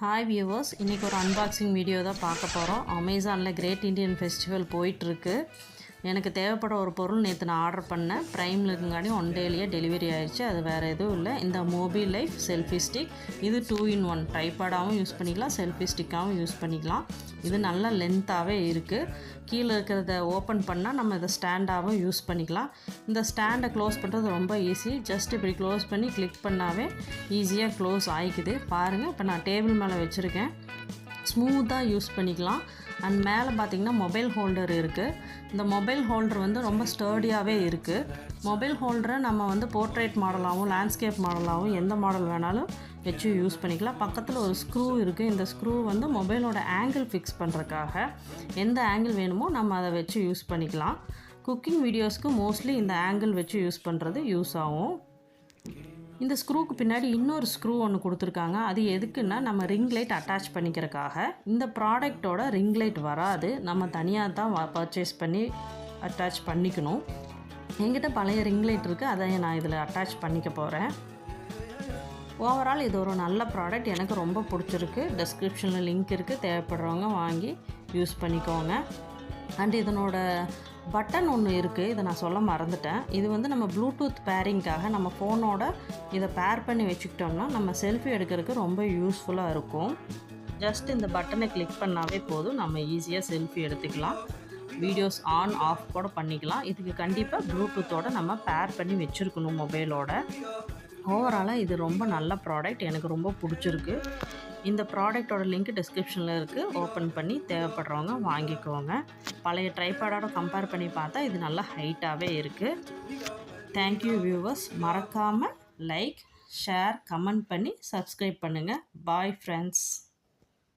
Hi viewers, இன்றைக்கி ஒரு unboxing video தான் பார்க்க போகிறோம். அமேசானில் கிரேட் இண்டியன் ஃபெஸ்டிவல் போயிட்டுருக்கு. எனக்கு தேவைப்பட ஒரு பொருள் நேற்று நான் ஆர்டர் பண்ணேன். ப்ரைமில் இருக்குங்காடி 1 டேலேயே டெலிவரி ஆகிடுச்சு. அது வேறு எதுவும் இல்லை, இந்த மொபைல் லைஃப் செல்ஃபி ஸ்டிக். இது 2-in-1 ட்ரைபாடாகவும் யூஸ் பண்ணிக்கலாம், செல்ஃபி ஸ்டிக்காகவும் யூஸ் பண்ணிக்கலாம். இது நல்லா லென்த்தாகவே இருக்குது. கீழே இருக்கிறத ஓப்பன் பண்ணால் நம்ம இதை ஸ்டாண்டாகவும் யூஸ் பண்ணிக்கலாம். இந்த ஸ்டாண்டை க்ளோஸ் பண்ணுறது ரொம்ப ஈஸி. ஜஸ்ட் இப்படி க்ளோஸ் பண்ணி கிளிக் பண்ணாவே ஈஸியாக க்ளோஸ் ஆகிக்குது. பாருங்கள், இப்போ நான் டேபிள் மேலே வச்சுருக்கேன். ஸ்மூத்தாக யூஸ் பண்ணிக்கலாம். அண்ட் மேலே பார்த்திங்கன்னா மொபைல் ஹோல்டர் இருக்குது. இந்த மொபைல் ஹோல்டர் வந்து ரொம்ப ஸ்டர்டியாகவே இருக்குது. மொபைல் ஹோல்டரை நம்ம வந்து போர்ட்ரேட் மாடலாகவும் லேண்ட்ஸ்கேப் மாடலாகவும் எந்த மாடல் வேணாலும் வச்சு யூஸ் பண்ணிக்கலாம். பக்கத்தில் ஒரு ஸ்க்ரூ இருக்குது. இந்த ஸ்க்ரூ வந்து மொபைலோட ஆங்கிள் ஃபிக்ஸ் பண்ணுறதுக்காக எந்த ஆங்கிள் வேணுமோ நம்ம அதை வச்சு யூஸ் பண்ணிக்கலாம். குக்கிங் வீடியோஸ்க்கு மோஸ்ட்லி இந்த ஆங்கிள் வச்சு யூஸ் பண்ணுறது யூஸ் ஆகும். இந்த ஸ்க்ரூக்கு பின்னாடி இன்னொரு ஸ்க்ரூ ஒன்று கொடுத்துருக்காங்க. அது எதுக்குன்னா நம்ம ரிங் லைட் அட்டாச் பண்ணிக்கிறதுக்காக. இந்த ப்ராடக்டோட ரிங் லைட் வராது, நம்ம தனியாக தான் பர்ச்சேஸ் பண்ணி அட்டாச் பண்ணிக்கணும். என்கிட்ட பழைய ரிங் லைட் இருக்குது, அதை நான் இதில் அட்டாச் பண்ணிக்க போகிறேன். ஓவரால் இது ஒரு நல்ல ப்ராடக்ட், எனக்கு ரொம்ப பிடிச்சிருக்கு. டெஸ்கிரிப்ஷனில் லிங்க் இருக்குது, தேவைப்படுறவங்க வாங்கி யூஸ் பண்ணிக்கோங்க. அண்ட் இதனோட பட்டன் ஒன்று இருக்குது, இதை நான் சொல்ல மறந்துட்டேன். இது வந்து நம்ம ப்ளூடூத் பேரிங்காக நம்ம ஃபோனோட இதை பேர் பண்ணி வச்சுக்கிட்டோம்னா நம்ம செல்ஃபி எடுக்கிறதுக்கு ரொம்ப யூஸ்ஃபுல்லாக இருக்கும். ஜஸ்ட் இந்த பட்டனை கிளிக் பண்ணாவே போதும், நம்ம ஈஸியாக செல்ஃபி எடுத்துக்கலாம். வீடியோஸ் ஆன் ஆஃப் கூட பண்ணிக்கலாம். இதுக்கு கண்டிப்பாக ப்ளூடூத்தோடு நம்ம பேர் பண்ணி வச்சுருக்கணும் மொபைலோட. ஓவராலாக இது ரொம்ப நல்ல ப்ராடக்ட், எனக்கு ரொம்ப பிடிச்சிருக்கு. இந்த ப்ராடக்டோட லிங்க் டிஸ்கிரிப்ஷனில் இருக்குது, ஓப்பன் பண்ணி தேவைப்படுறவங்க வாங்கிக்கோங்க. பழைய ட்ரைபாடோட கம்பேர் பண்ணி பார்த்தா இது நல்லா ஹைட்டாகவே இருக்குது. Thank you viewers. மறக்காமல் லைக், ஷேர், கமெண்ட் பண்ணி சப்ஸ்கிரைப் பண்ணுங்கள். Bye friends.